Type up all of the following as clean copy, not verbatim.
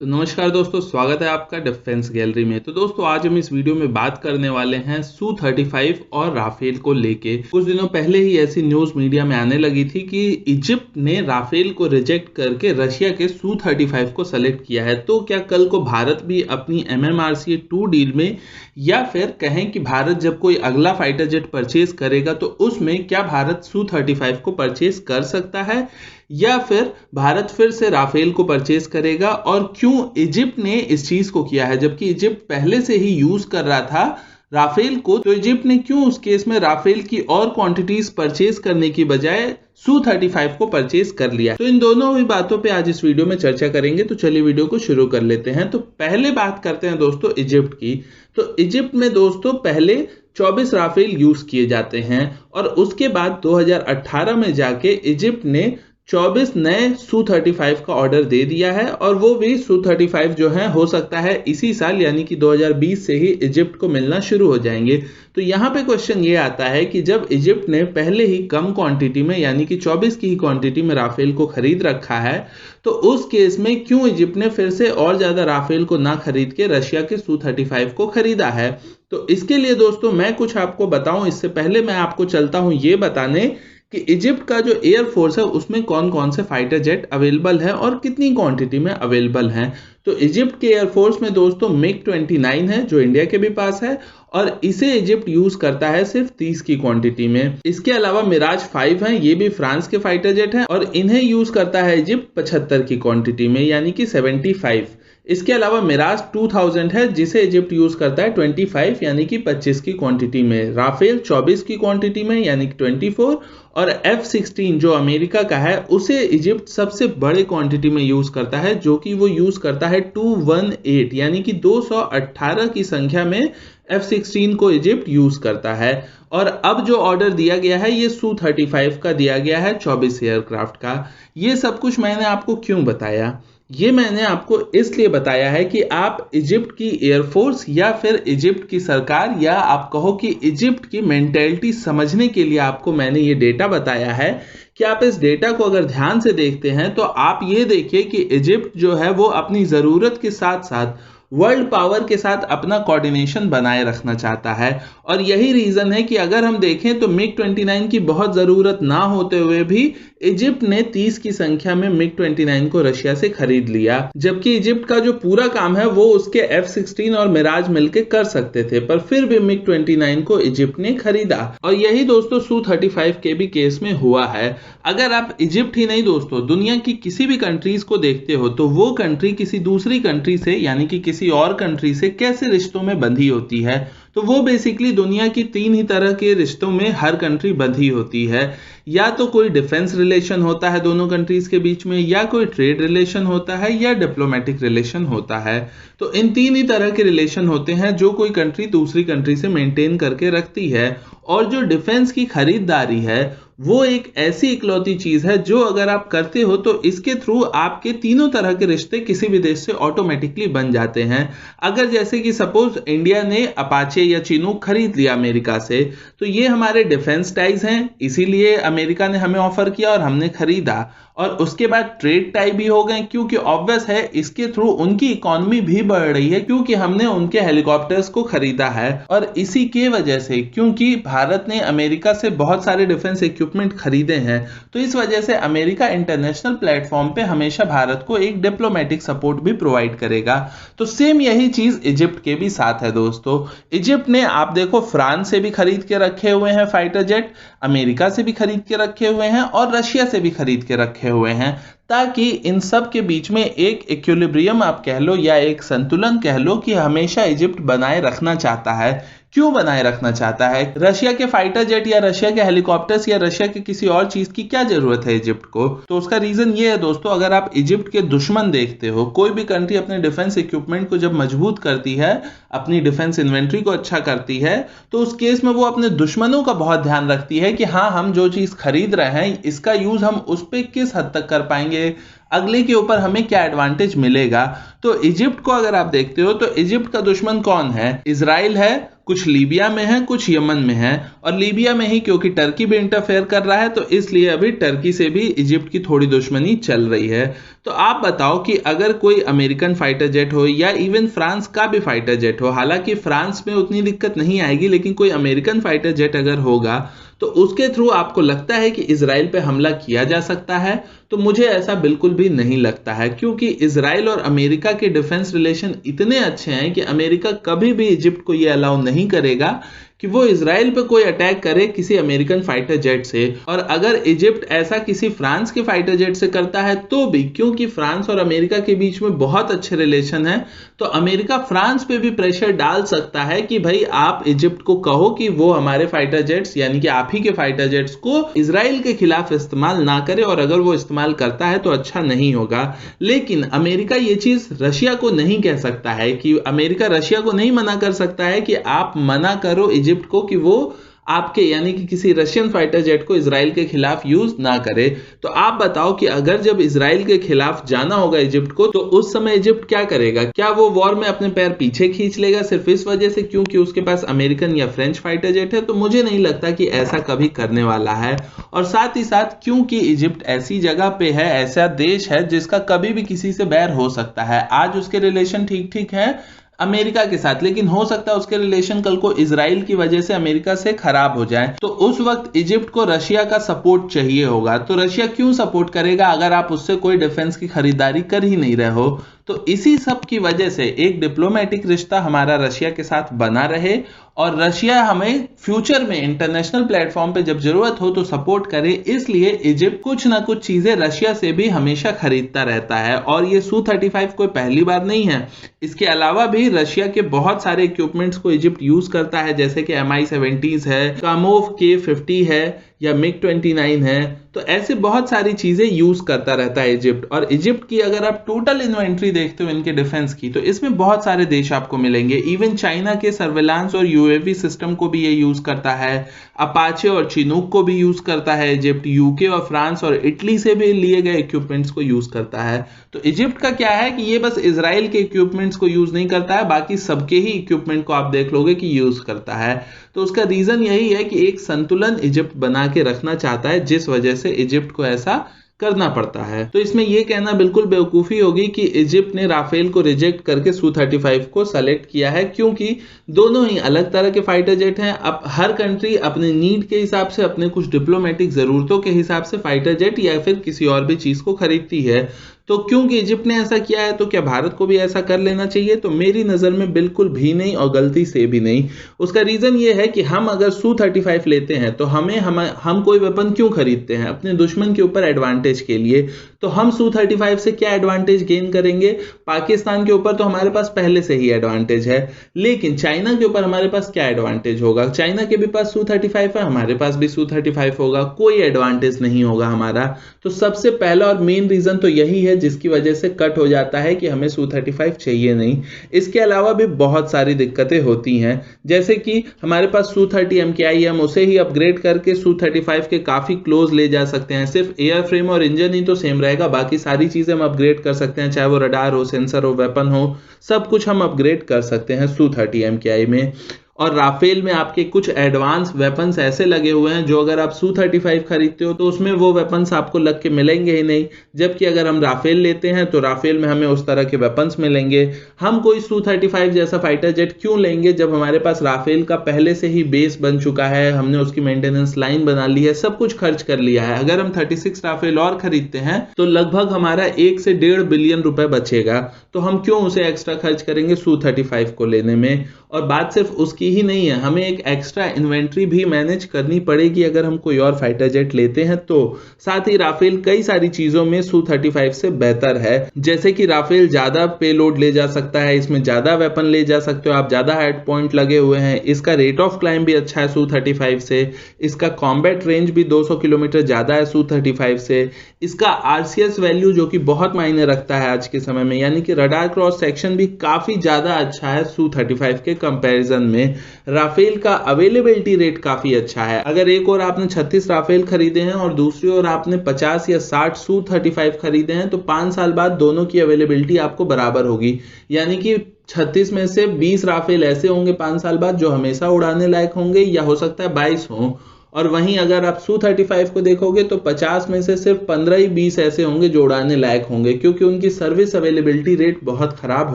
तो नमस्कार दोस्तों, स्वागत है आपका डिफेंस गैलरी में। तो दोस्तों, आज हम इस वीडियो में बात करने वाले हैं Su-35 और राफेल को लेके। कुछ दिनों पहले ही ऐसी न्यूज़ मीडिया में आने लगी थी कि इजिप्ट ने राफेल को रिजेक्ट करके रशिया के Su-35 को सेलेक्ट किया है। तो क्या कल को भारत भी अपनी MMRCA-2 डील में, या फिर कहें कि भारत जब कोई अगला फाइटर जेट परचेज करेगा तो उसमें क्या भारत Su-35 को परचेज कर सकता है, या फिर भारत फिर से राफेल को परचेज करेगा? और क्यों इजिप्ट ने इस चीज को किया है, जबकि इजिप्ट पहले से ही यूज कर रहा था राफेल को? तो इजिप्ट ने क्यों उस केस में राफेल की और क्वांटिटीज परचेज करने की बजाय Su-35 को परचेज कर लिया? तो इन दोनों ही बातों पे आज इस वीडियो में चर्चा करेंगे। तो चलिए वीडियो को शुरू कर लेते हैं। तो पहले बात करते हैं दोस्तों इजिप्ट की। तो इजिप्ट में दोस्तों पहले 24 राफेल यूज किए जाते हैं और उसके बाद 2018 में जाके इजिप्ट ने 24 नए Su-35 का ऑर्डर दे दिया है, और वो भी Su-35 जो है हो सकता है इसी साल यानी कि 2020 से ही इजिप्ट को मिलना शुरू हो जाएंगे। तो यहाँ पे क्वेश्चन ये आता है कि जब इजिप्ट ने पहले ही कम क्वांटिटी में यानी कि 24 की ही क्वांटिटी में राफेल को खरीद रखा है, तो उस केस में क्यों इजिप्ट ने फिर से और ज्यादा राफेल को ना खरीद के रशिया के Su-35 को खरीदा है? तो इसके लिए दोस्तों मैं कुछ आपको बताऊं, इससे पहले मैं आपको चलता हूं ये बताने कि इजिप्ट का जो एयरफोर्स है उसमें कौन कौन से फाइटर जेट अवेलेबल है और कितनी क्वांटिटी में अवेलेबल हैं। तो इजिप्ट के एयरफोर्स में दोस्तों MiG-29 है जो इंडिया के भी पास है, और इसे इजिप्ट यूज करता है सिर्फ 30 की क्वांटिटी में। इसके अलावा मिराज 5 है, ये भी फ्रांस के फाइटर जेट हैं और इन्हें यूज करता है इजिप्ट 75 की क्वांटिटी में यानी कि 75। इसके अलावा मिराज 2000 है जिसे इजिप्ट यूज करता है 25 यानी कि 25 की क्वांटिटी में। राफेल 24 की क्वांटिटी में यानी कि 24, और F-16 जो अमेरिका का है उसे इजिप्ट सबसे बड़े क्वांटिटी में यूज करता है, जो कि वो यूज करता है 218 यानी कि 218 की संख्या में F-16 को इजिप्ट यूज करता है। और अब जो ऑर्डर दिया गया है ये Su-35 का दिया गया है 24 एयरक्राफ्ट का। ये सब कुछ मैंने आपको क्यों बताया? ये मैंने आपको इसलिए बताया है कि आप इजिप्ट की एयरफोर्स या फिर इजिप्ट की सरकार, या आप कहो कि इजिप्ट की मेंटेलिटी समझने के लिए आपको मैंने ये डेटा बताया है कि आप इस डेटा को अगर ध्यान से देखते हैं तो आप ये देखिए कि इजिप्ट जो है वो अपनी ज़रूरत के साथ साथ वर्ल्ड पावर के साथ अपना कोऑर्डिनेशन बनाए रखना चाहता है। और यही रीजन है कि अगर हम देखें तो MiG-29 की बहुत ज़रूरत ना होते हुए भी इजिप्ट ने 30 की संख्या में MiG-29 को रशिया से खरीद लिया, जबकि इजिप्ट का जो पूरा काम है वो उसके F-16 और मिराज मिलकर कर सकते थे, पर फिर भी MiG-29 को इजिप्ट ने खरीदा। और यही दोस्तों Su-35 के भी केस में हुआ है। अगर आप इजिप्ट ही नहीं दोस्तों दुनिया की किसी भी कंट्रीज को देखते हो तो वो कंट्री किसी दूसरी कंट्री से यानी कि किसी और कंट्री से कैसे रिश्तों में बंधी होती है, तो वो बेसिकली दुनिया की 3 ही तरह के रिश्तों में हर कंट्री बंधी होती है। या तो कोई डिफेंस रिलेशन होता है दोनों कंट्रीज के बीच में, या कोई ट्रेड रिलेशन होता है, या डिप्लोमेटिक रिलेशन होता है। तो इन 3 ही तरह के रिलेशन होते हैं जो कोई कंट्री दूसरी कंट्री से मेंटेन करके रखती है। और जो डिफेंस की खरीदारी है वो एक ऐसी इकलौती चीज है जो अगर आप करते हो तो इसके थ्रू आपके तीनों तरह के रिश्ते किसी भी देश से ऑटोमेटिकली बन जाते हैं। अगर जैसे कि सपोज इंडिया ने अपाचे या चिनूक खरीद लिया अमेरिका से, तो ये हमारे डिफेंस टाइज हैं, इसीलिए अमेरिका ने हमें ऑफर किया और हमने खरीदा। और उसके बाद ट्रेड टाई भी हो गए, क्योंकि ऑब्वियस है इसके थ्रू उनकी इकोनॉमी भी बढ़ रही है क्योंकि हमने उनके हेलीकॉप्टर्स को खरीदा है। और इसी के वजह से, क्योंकि भारत ने अमेरिका से बहुत सारे डिफेंस इक्विपमेंट खरीदे हैं, तो इस वजह से अमेरिका इंटरनेशनल प्लेटफॉर्म पे हमेशा भारत को एक डिप्लोमेटिक सपोर्ट भी प्रोवाइड करेगा। तो सेम यही चीज इजिप्ट के भी साथ है दोस्तों। इजिप्ट ने आप देखो फ्रांस से भी खरीद के रखे हुए हैं फाइटर जेट, अमेरिका से भी खरीद के रखे हुए हैं और रशिया से भी खरीद के रखे हुए हैं, ताकि इन सब के बीच में एक इक्विलिब्रियम आप कह लो या एक संतुलन कह लो कि हमेशा इजिप्ट बनाए रखना चाहता है। क्यों बनाए रखना चाहता है? रशिया के फाइटर जेट या रशिया के हेलीकॉप्टर्स या रशिया के किसी और चीज की क्या जरूरत है इजिप्ट को? तो उसका रीजन ये है दोस्तों, अगर आप इजिप्ट के दुश्मन देखते हो, कोई भी कंट्री अपने डिफेंस इक्विपमेंट को जब मजबूत करती है, अपनी डिफेंस इन्वेंट्री को अच्छा करती है, तो उस केस में वो अपने दुश्मनों का बहुत ध्यान रखती है कि हाँ, हम जो चीज खरीद रहे हैं इसका यूज हम उस पर किस हद तक कर पाएंगे, अगले के ऊपर हमें क्या एडवांटेज मिलेगा। तो इजिप्ट को अगर आप देखते हो तो इजिप्ट का दुश्मन कौन है? इजराइल है, कुछ लीबिया में है, कुछ यमन में है, और लीबिया में ही क्योंकि टर्की भी इंटरफेयर कर रहा है तो इसलिए अभी टर्की से भी इजिप्ट की थोड़ी दुश्मनी चल रही है। तो आप बताओ कि अगर कोई अमेरिकन फाइटर जेट हो या इवन फ्रांस का भी फाइटर जेट हो, हालांकि फ्रांस में उतनी दिक्कत नहीं आएगी, लेकिन कोई अमेरिकन फाइटर जेट अगर होगा तो उसके थ्रू आपको लगता है कि इजराइल पे हमला किया जा सकता है? तो मुझे ऐसा बिल्कुल भी नहीं लगता है, क्योंकि इजराइल और अमेरिका के डिफेंस रिलेशन इतने अच्छे हैं कि अमेरिका कभी भी इजिप्ट को यह अलाउ नहीं करेगा कि वो इजराइल पे कोई अटैक करे किसी अमेरिकन फाइटर जेट से। और अगर इजिप्ट ऐसा किसी फ्रांस के फाइटर जेट से करता है तो भी, क्योंकि फ्रांस और अमेरिका के बीच में बहुत अच्छे रिलेशन है, तो अमेरिका फ्रांस पे भी प्रेशर डाल सकता है कि भाई आप इजिप्ट को कहो कि वो हमारे फाइटर जेट्स यानी कि आप ही के फाइटर जेट्स को इजराइल के खिलाफ इस्तेमाल ना करे, और अगर वो इस्तेमाल करता है तो अच्छा नहीं होगा। लेकिन अमेरिका ये चीज रशिया को नहीं कह सकता है, कि अमेरिका रशिया को नहीं मना कर सकता है कि आप मना करो इजिप्ट को कि वो आपके यानी कि किसी रशियन फाइटर जेट को इजराइल के खिलाफ यूज ना करे। तो आप बताओ कि अगर जब इजराइल के खिलाफ जाना होगा इजिप्ट को, तो उस समय इजिप्ट क्या करेगा? क्या वो वॉर में अपने पैर पीछे खींच लेगा सिर्फ इस वजह से क्योंकि उसके पास अमेरिकन या फ्रेंच फाइटर जेट है? तो मुझे नहीं लगता कि ऐसा कभी करने वाला है। और साथ ही साथ क्योंकि इजिप्ट ऐसी जगह पे है, ऐसा देश है जिसका कभी भी किसी से बैर हो सकता है। आज उसके रिलेशन ठीक ठीक है अमेरिका के साथ, लेकिन हो सकता है उसके रिलेशन कल को इजराइल की वजह से अमेरिका से खराब हो जाए। तो उस वक्त इजिप्ट को रशिया का सपोर्ट चाहिए होगा। तो रशिया क्यों सपोर्ट करेगा अगर आप उससे कोई डिफेंस की खरीदारी कर ही नहीं रहे हो? तो इसी सब की वजह से एक डिप्लोमेटिक रिश्ता हमारा रशिया के साथ बना रहे, और रशिया हमें फ्यूचर में इंटरनेशनल प्लेटफॉर्म पे जब जरूरत हो तो सपोर्ट करे, इसलिए इजिप्ट कुछ ना कुछ चीजें रशिया से भी हमेशा खरीदता रहता है। और ये Su-35 कोई पहली बार नहीं है, इसके अलावा भी रशिया के बहुत सारे इक्विपमेंट्स को इजिप्ट यूज करता है, जैसे कि Mi-17 है, कामोव K-50 है या MiG-29 है। तो ऐसे बहुत सारी चीजें यूज करता रहता है इजिप्ट। और इजिप्ट की अगर आप टोटल इन्वेंट्री देखते हो इनके डिफेंस की, तो इसमें बहुत सारे देश आपको मिलेंगे। इवन चाइना के सर्वेलांस और यूएवी सिस्टम को भी ये यूज करता है, अपाचे और चिनूक को भी यूज करता है इजिप्ट, यूके और फ्रांस और इटली से भी लिए गए इक्विपमेंट्स को यूज करता है। तो इजिप्ट का क्या है कि ये बस इजराइल के इक्विपमेंट्स को यूज नहीं करता है, बाकी सबके ही इक्विपमेंट को आप देख लोगे कि यूज करता है। तो उसका रीजन यही है कि एक संतुलन इजिप्ट बना के रखना चाहता है, जिस वजह से इजिप्ट को ऐसा करना पड़ता है। तो इसमें यह कहना बिल्कुल बेवकूफी होगी कि इजिप्ट ने राफेल को रिजेक्ट करके Su-35 को सेलेक्ट किया है, क्योंकि दोनों ही अलग तरह के फाइटर जेट हैं। अब हर कंट्री अपने नीड के हिसाब से, अपने कुछ डिप्लोमेटिक जरूरतों के हिसाब से फाइटर जेट या फिर किसी और भी चीज को खरीदती है। तो क्योंकि इजिप्ट ने ऐसा किया है तो क्या भारत को भी ऐसा कर लेना चाहिए? तो मेरी नजर में बिल्कुल भी नहीं, और गलती से भी नहीं। उसका रीजन ये है कि हम अगर Su-35 लेते हैं तो हम कोई वेपन क्यों खरीदते हैं? अपने दुश्मन के ऊपर एडवांटेज के लिए। तो हम Su-35 से क्या एडवांटेज गेन करेंगे? पाकिस्तान के ऊपर तो हमारे पास पहले से ही एडवांटेज है, लेकिन चाइना के ऊपर हमारे पास क्या एडवांटेज होगा? चाइना के भी पास Su-35 है, हमारे पास भी Su-35 होगा, कोई एडवांटेज नहीं होगा हमारा। तो सबसे पहला और मेन रीजन तो यही है जिसकी वजह से कट हो जाता है कि हमें Su-35 चाहिए नहीं। इसके अलावा भी बहुत सारी दिक्कतें होती हैं, जैसे कि हमारे पास Su-30 MKI, हम उसे ही अपग्रेड करके Su-35 के काफी क्लोज ले जा सकते हैं। सिर्फ एयर फ्रेम और इंजन ही तो सेम रहेगा, बाकी सारी चीजें हम अपग्रेड कर सकते हैं, चाहे वो रडार हो, सेंसर हो, वेपन हो, सब कुछ हम अपग्रेड कर सकते हैं Su-30 MKI में। और राफेल में आपके कुछ एडवांस वेपन्स ऐसे लगे हुए हैं जो अगर आप Su-35 खरीदते हो तो उसमें वो वेपन्स आपको लग के मिलेंगे ही नहीं, जबकि अगर हम राफेल लेते हैं तो राफेल में हमें उस तरह के वेपन्स मिलेंगे। हम कोई Su-35 जैसा फाइटर जेट क्यों लेंगे जब हमारे पास राफेल का पहले से ही बेस बन चुका है, हमने उसकी मेंटेनेंस लाइन बना ली है, सब कुछ खर्च कर लिया है। अगर हम 36 राफेल और खरीदते हैं तो लगभग हमारा 1 से 1.5 बिलियन रुपए बचेगा। तो हम क्यों उसे एक्स्ट्रा खर्च करेंगे Su-35 को लेने में? और बात सिर्फ उसकी ही नहीं है, हमें एक एक्स्ट्रा इन्वेंट्री भी मैनेज करनी पड़ेगी अगर हम कोई और फाइटर जेट लेते हैं तो। साथ ही राफेल कई सारी चीजों में Su-35 से बेहतर है, जैसे कि राफेल ज्यादा पेलोड ले जा सकता है, इसमें ज्यादा वेपन ले जा सकते हो आप, ज्यादा हेड पॉइंट लगे हुए हैं, इसका रेट ऑफ क्लाइंब भी अच्छा है Su-35 से, इसका कॉम्बैट रेंज भी 200 किलोमीटर ज्यादा है Su-35 से, इसका RCS वैल्यू जो कि बहुत मायने रखता है आज के समय में, यानी कि रडार क्रॉस सेक्शन भी काफी ज्यादा अच्छा है Su-35 के कंपैरिजन में। राफेल का अवेलेबिलिटी रेट काफी अच्छा है। अगर एक और आपने 36 राफेल खरीदे हैं और दूसरी ओर आपने 50 या 60 Su-35 खरीदे हैं तो 5 साल बाद दोनों की अवेलेबिलिटी आपको बराबर होगी, यानी कि 36 में से 20 राफेल ऐसे होंगे 5 साल बाद जो हमेशा उड़ाने लायक होंगे, या हो सकता है 22 हों, और वहीं अगर आप Su-35 को देखोगे तो 50 में से सिर्फ 15 ही 20 ऐसे होंगे जो उड़ाने लायक होंगे, क्योंकि उनकी सर्विस अवेलेबिलिटी रेट बहुत खराब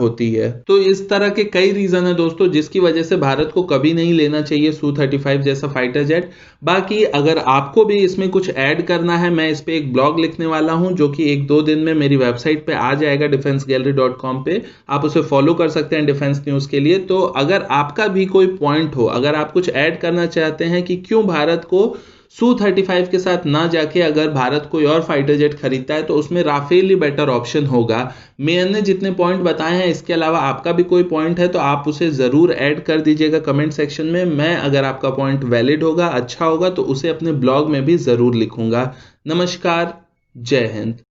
होती है। तो इस तरह के कई रीजन है दोस्तों जिसकी वजह से भारत को कभी नहीं लेना चाहिए Su-35 जैसा फाइटर जेट। बाकी अगर आपको भी इसमें कुछ ऐड करना है, मैं इस पे एक ब्लॉग लिखने वाला हूं जो कि 1-2 दिन में मेरी वेबसाइट पे आ जाएगा defensegallery.com पे, आप उसे फॉलो कर सकते हैं डिफेंस न्यूज के लिए। तो अगर आपका भी कोई पॉइंट हो, अगर आप कुछ ऐड करना चाहते हैं कि क्यों भारत को Su-35 के साथ ना जाके अगर भारत कोई और फाइटर जेट खरीदता है तो उसमें राफेल ही बेटर ऑप्शन होगा। मैंने जितने पॉइंट बताए हैं इसके अलावा आपका भी कोई पॉइंट है तो आप उसे जरूर ऐड कर दीजिएगा कमेंट सेक्शन में। मैं अगर आपका पॉइंट वैलिड होगा, अच्छा होगा, तो उसे अपने ब्लॉग में भी जरूर लिखूंगा। नमस्कार, जय हिंद।